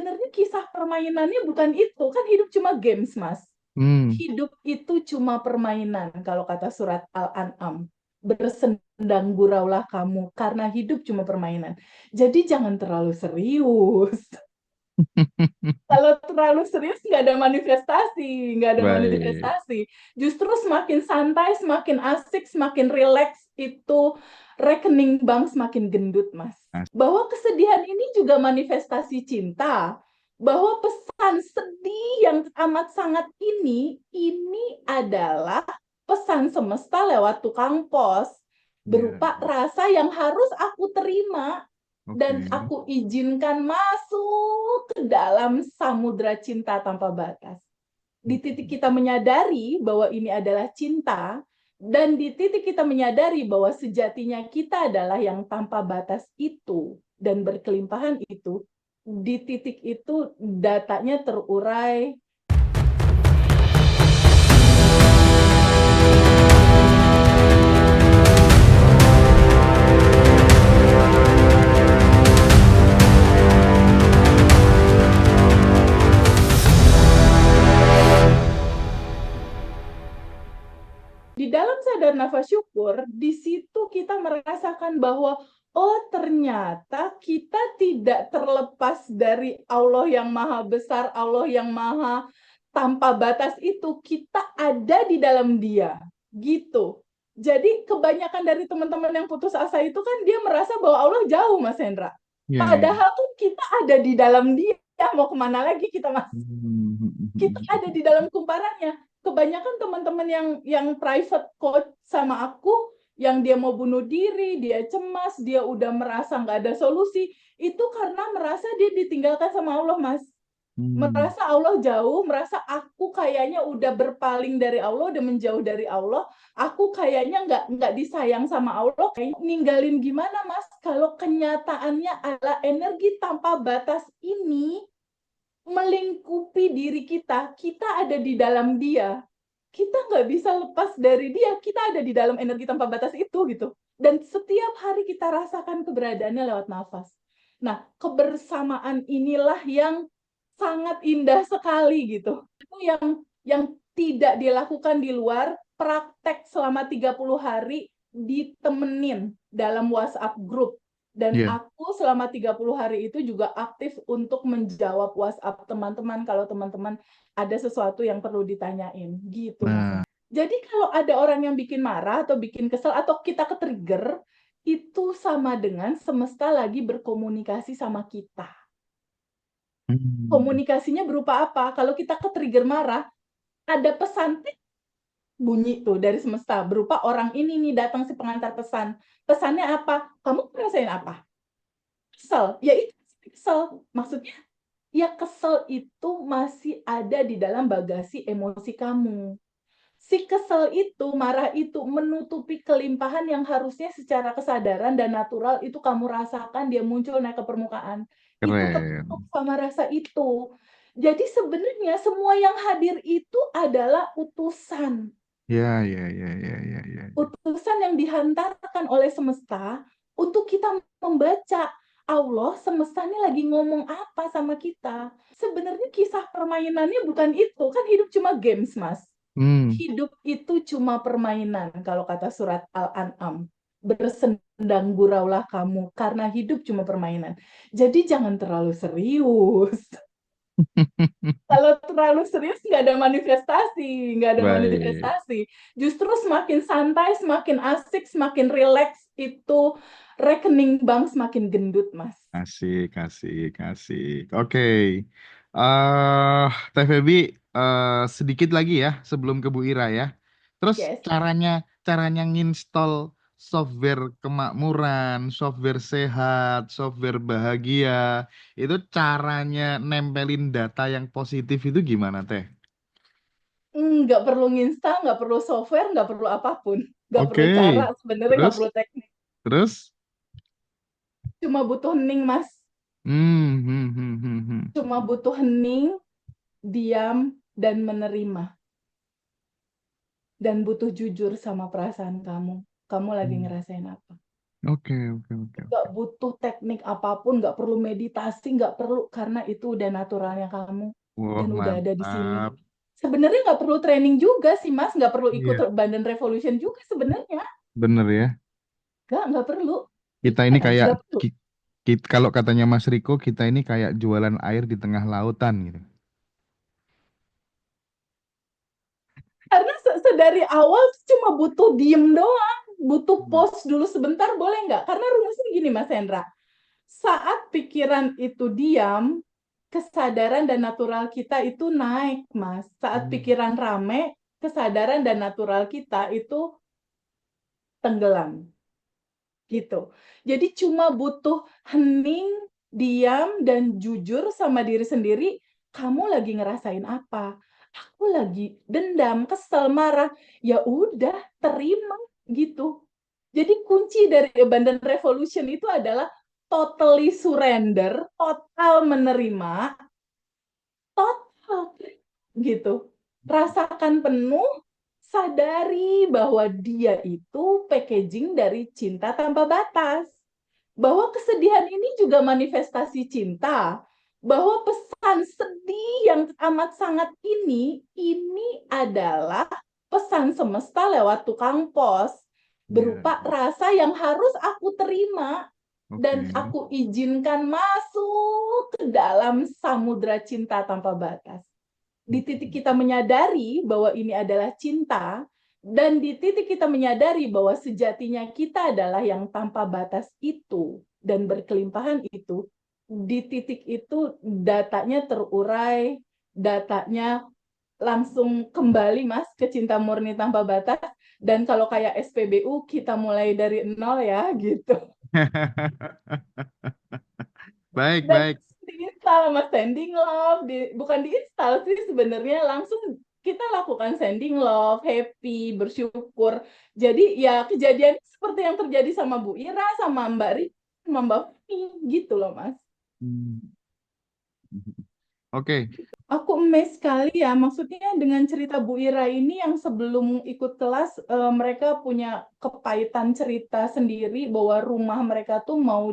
sebenarnya kisah permainannya bukan itu. Kan hidup cuma games, Mas. Hmm. Hidup itu cuma permainan, kalau kata surat Al-An'am. Bersendang guraulah kamu, karena hidup cuma permainan. Jadi jangan terlalu serius. Kalau terlalu serius nggak ada manifestasi, nggak ada Baik. manifestasi. Justru semakin santai, semakin asik, semakin rileks itu rekening bank semakin gendut, Mas. As- Bahwa kesedihan ini juga manifestasi cinta. Bahwa pesan sedih yang amat sangat ini adalah pesan semesta lewat tukang pos. Ya, Berupa rasa yang harus aku terima dan oke. aku izinkan masuk ke dalam samudra cinta tanpa batas. Di titik kita menyadari bahwa ini adalah cinta, dan di titik kita menyadari bahwa sejatinya kita adalah yang tanpa batas itu dan berkelimpahan itu, di titik itu datanya terurai. Di dalam sadar nafas syukur, di situ kita merasakan bahwa oh ternyata kita tidak terlepas dari Allah yang maha besar, Allah yang maha tanpa batas itu, kita ada di dalam Dia. Gitu. Jadi kebanyakan dari teman-teman yang putus asa itu kan dia merasa bahwa Allah jauh, Mas Hendra. Ya, ya. Padahal tuh kita ada di dalam Dia. Mau kemana lagi kita, Mas? Kita ada di dalam kumparannya. Kebanyakan teman-teman yang private coach sama aku, yang dia mau bunuh diri, dia cemas, dia udah merasa nggak ada solusi, itu karena merasa dia ditinggalkan sama Allah, Mas. Hmm. Merasa Allah jauh, merasa aku kayaknya udah berpaling dari Allah, udah menjauh dari Allah, aku kayaknya nggak disayang sama Allah, kayak ninggalin gimana, Mas? Kalau kenyataannya adalah energi tanpa batas ini melingkupi diri kita, kita ada di dalam Dia. Kita nggak bisa lepas dari Dia, kita ada di dalam energi tanpa batas itu gitu. Dan setiap hari kita rasakan keberadaannya lewat nafas. Nah, kebersamaan inilah yang sangat indah sekali gitu. Itu yang tidak dilakukan di luar, praktek selama 30 hari ditemenin dalam WhatsApp group. Dan Ya. aku selama 30 hari itu juga aktif untuk menjawab WhatsApp teman-teman kalau teman-teman ada sesuatu yang perlu ditanyain. Gitu, Mas. Nah, Jadi kalau ada orang yang bikin marah atau bikin kesel atau kita ke-trigger, itu sama dengan semesta lagi berkomunikasi sama kita. hmm. Komunikasinya berupa apa? Kalau kita ke-trigger marah, ada pesan bunyi tuh dari semesta berupa orang ini nih datang si pengantar pesan. Pesannya apa? Kamu ngerasain apa? Kesel. Ya itu kesel. Maksudnya ya kesel itu masih ada di dalam bagasi emosi kamu. Si kesel itu, marah itu menutupi kelimpahan yang harusnya secara kesadaran dan natural itu kamu rasakan dia muncul naik ke permukaan. Itu ketutup Keren. sama rasa itu. Jadi sebenarnya semua yang hadir itu adalah utusan. Ya, ya, ya, ya, ya, ya, ya. Utusan yang dihantarkan oleh semesta untuk kita membaca Allah semesta ini lagi ngomong apa sama kita. Sebenarnya kisah permainannya bukan itu, kan hidup cuma games, Mas. Hmm. Hidup itu cuma permainan, kalau kata surat Al-An'am. Bersendang guraulah kamu, karena hidup cuma permainan. Jadi jangan terlalu serius. Kalau terlalu serius nggak ada manifestasi, nggak ada Baik. manifestasi. Justru semakin santai, semakin asik, semakin rileks itu rekening bank semakin gendut, Mas. Asik, asik, asik. Oke. Teh Febi, sedikit lagi ya sebelum ke Bu Ira ya. Terus Yes. caranya nginstal software kemakmuran, software sehat, software bahagia, itu caranya nempelin data yang positif itu gimana, Teh? Nggak perlu nginstal, nggak perlu software, nggak perlu apapun. Nggak perlu Oke. cara, sebenarnya nggak Terus, perlu teknik. terus? Cuma butuh hening, Mas. Hmm. Cuma butuh hening, diam, dan menerima. Dan butuh jujur sama perasaan kamu. Kamu lagi Hmm. ngerasain apa? Oke, oke, oke, Nggak oke. butuh teknik apapun, nggak perlu meditasi, nggak perlu, karena itu udah naturalnya kamu Wah, dan udah ada di sini. mantap. Sebenarnya nggak perlu training juga sih Mas, nggak perlu ikut Iya, Bandan Revolution juga sebenarnya, bener ya. nggak perlu. Kita Iya ini kan, kayak nggak perlu. kalau katanya Mas Riko, kita ini kayak jualan air di tengah lautan gitu. Karena sedari awal cuma butuh diem doang, butuh Hmm. pause dulu sebentar boleh nggak? Karena rumusnya gini Mas Hendra, saat pikiran itu diam, kesadaran dan natural kita itu naik, Mas. Saat Hmm. pikiran rame, kesadaran dan natural kita itu tenggelam, gitu. Jadi cuma butuh hening, diam, dan jujur sama diri sendiri, kamu lagi ngerasain apa? Aku lagi dendam, kesel, marah. Ya udah, terima gitu. Jadi kunci dari Abundant Revolution itu adalah totally surrender, total menerima, total gitu. Rasakan penuh, sadari bahwa dia itu packaging dari cinta tanpa batas. Bahwa kesedihan ini juga manifestasi cinta. Bahwa pesan sedih yang amat sangat ini adalah pesan semesta lewat tukang pos Iya, berupa rasa yang harus aku terima dan oke. aku izinkan masuk ke dalam samudra cinta tanpa batas. Di titik kita menyadari bahwa ini adalah cinta, dan di titik kita menyadari bahwa sejatinya kita adalah yang tanpa batas itu dan berkelimpahan itu, di titik itu datanya terurai, datanya langsung kembali Mas ke cinta murni tanpa batas. Dan kalau kayak SPBU kita mulai dari nol ya gitu. Baik, Dan baik. diinstal sama sending love, bukan diinstal sih sebenarnya, langsung kita lakukan sending love, happy, bersyukur. Jadi ya kejadian seperti yang terjadi sama Bu Ira, sama Mbak Ri, sama Mbak Fini gitu loh Mas. Hmm. Oke. Aku amazed sekali ya, maksudnya dengan cerita Bu Ira ini yang sebelum ikut kelas mereka punya kepahitan cerita sendiri bahwa rumah mereka tuh mau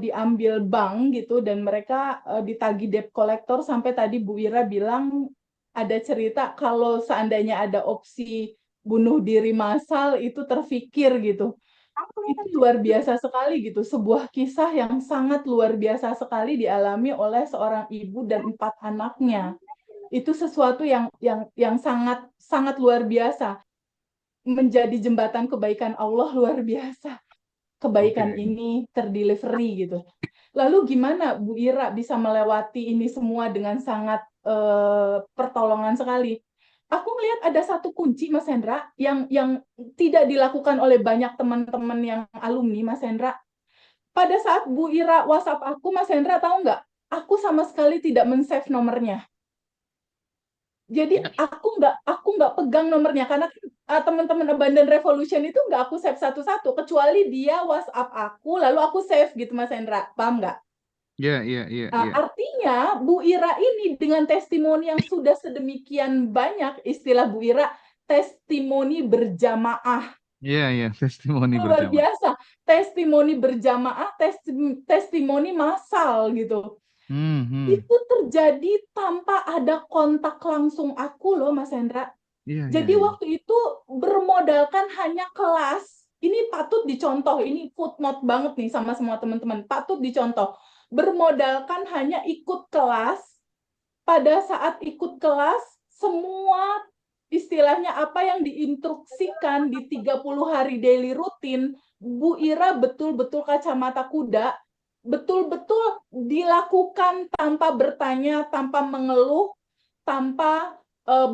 diambil bank gitu dan mereka ditagih debt collector sampai tadi Bu Ira bilang ada cerita kalau seandainya ada opsi bunuh diri massal itu terfikir gitu. Itu luar biasa sekali gitu, sebuah kisah yang sangat luar biasa sekali dialami oleh seorang ibu dan 4 anaknya. Itu sesuatu yang sangat sangat luar biasa, menjadi jembatan kebaikan Allah luar biasa. Kebaikan Oke. ini terdelivery gitu. Lalu gimana Bu Ira bisa melewati ini semua dengan sangat pertolongan sekali? Aku melihat ada satu kunci Mas Hendra yang tidak dilakukan oleh banyak teman-teman yang alumni Mas Hendra. Pada saat Bu Ira WhatsApp aku, Mas Hendra tahu nggak? Aku sama sekali tidak men-save nomornya. Jadi aku nggak pegang nomornya karena teman-teman Abundant Revolution itu nggak aku save satu-satu kecuali dia WhatsApp aku lalu aku save gitu Mas Hendra, paham nggak? Iya, iya, iya, Nah, iya. artinya Bu Ira ini dengan testimoni yang sudah sedemikian banyak, istilah Bu Ira testimoni berjamaah, Iya, iya, testimoni luar berjamaah. biasa, testimoni berjamaah, testimoni massal gitu. Hmm, hmm. Itu terjadi tanpa ada kontak langsung aku loh Mas Hendra. Iya, iya, Jadi iya. waktu itu bermodalkan hanya kelas. Ini patut dicontoh, ini footnote banget nih sama semua teman-teman. Patut dicontoh. Bermodalkan hanya ikut kelas. Pada saat ikut kelas, semua istilahnya apa yang diinstruksikan di 30 hari daily rutin, Bu Ira betul-betul kacamata kuda, betul-betul dilakukan tanpa bertanya, tanpa mengeluh, tanpa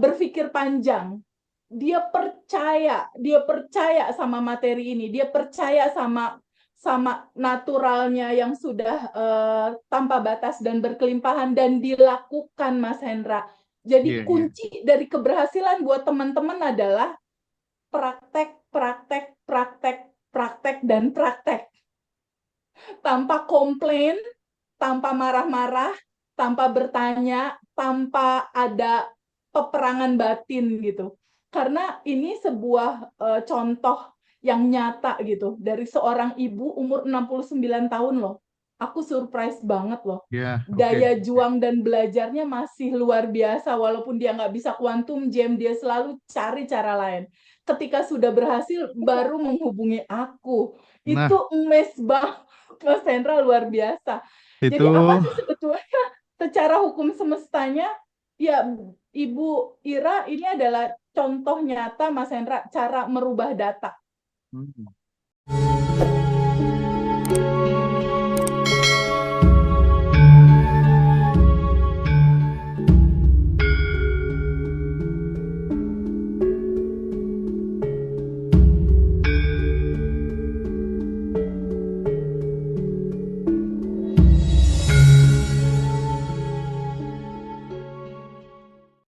berpikir panjang. Dia percaya sama materi ini, dia percaya sama sama naturalnya yang sudah tanpa batas dan berkelimpahan dan dilakukan Mas Hendra. Iya, Jadi iya. kunci dari keberhasilan buat teman-teman adalah praktek, praktek, praktek, praktek, dan praktek. Tanpa komplain, tanpa marah-marah, tanpa bertanya, tanpa ada peperangan batin gitu. Karena ini sebuah contoh yang nyata gitu dari seorang ibu umur 69 tahun loh. Aku surprise banget loh. Ya, oke. Daya juang dan belajarnya masih luar biasa walaupun dia nggak bisa quantum jam, dia selalu cari cara lain. Ketika sudah berhasil baru menghubungi aku. Nah, Itu emes banget Mas Hendra, luar biasa. itu Jadi apa sih sebetulnya secara hukum semestanya? Ya, Ibu Ira ini adalah contoh nyata Mas Hendra cara merubah data. Hmm.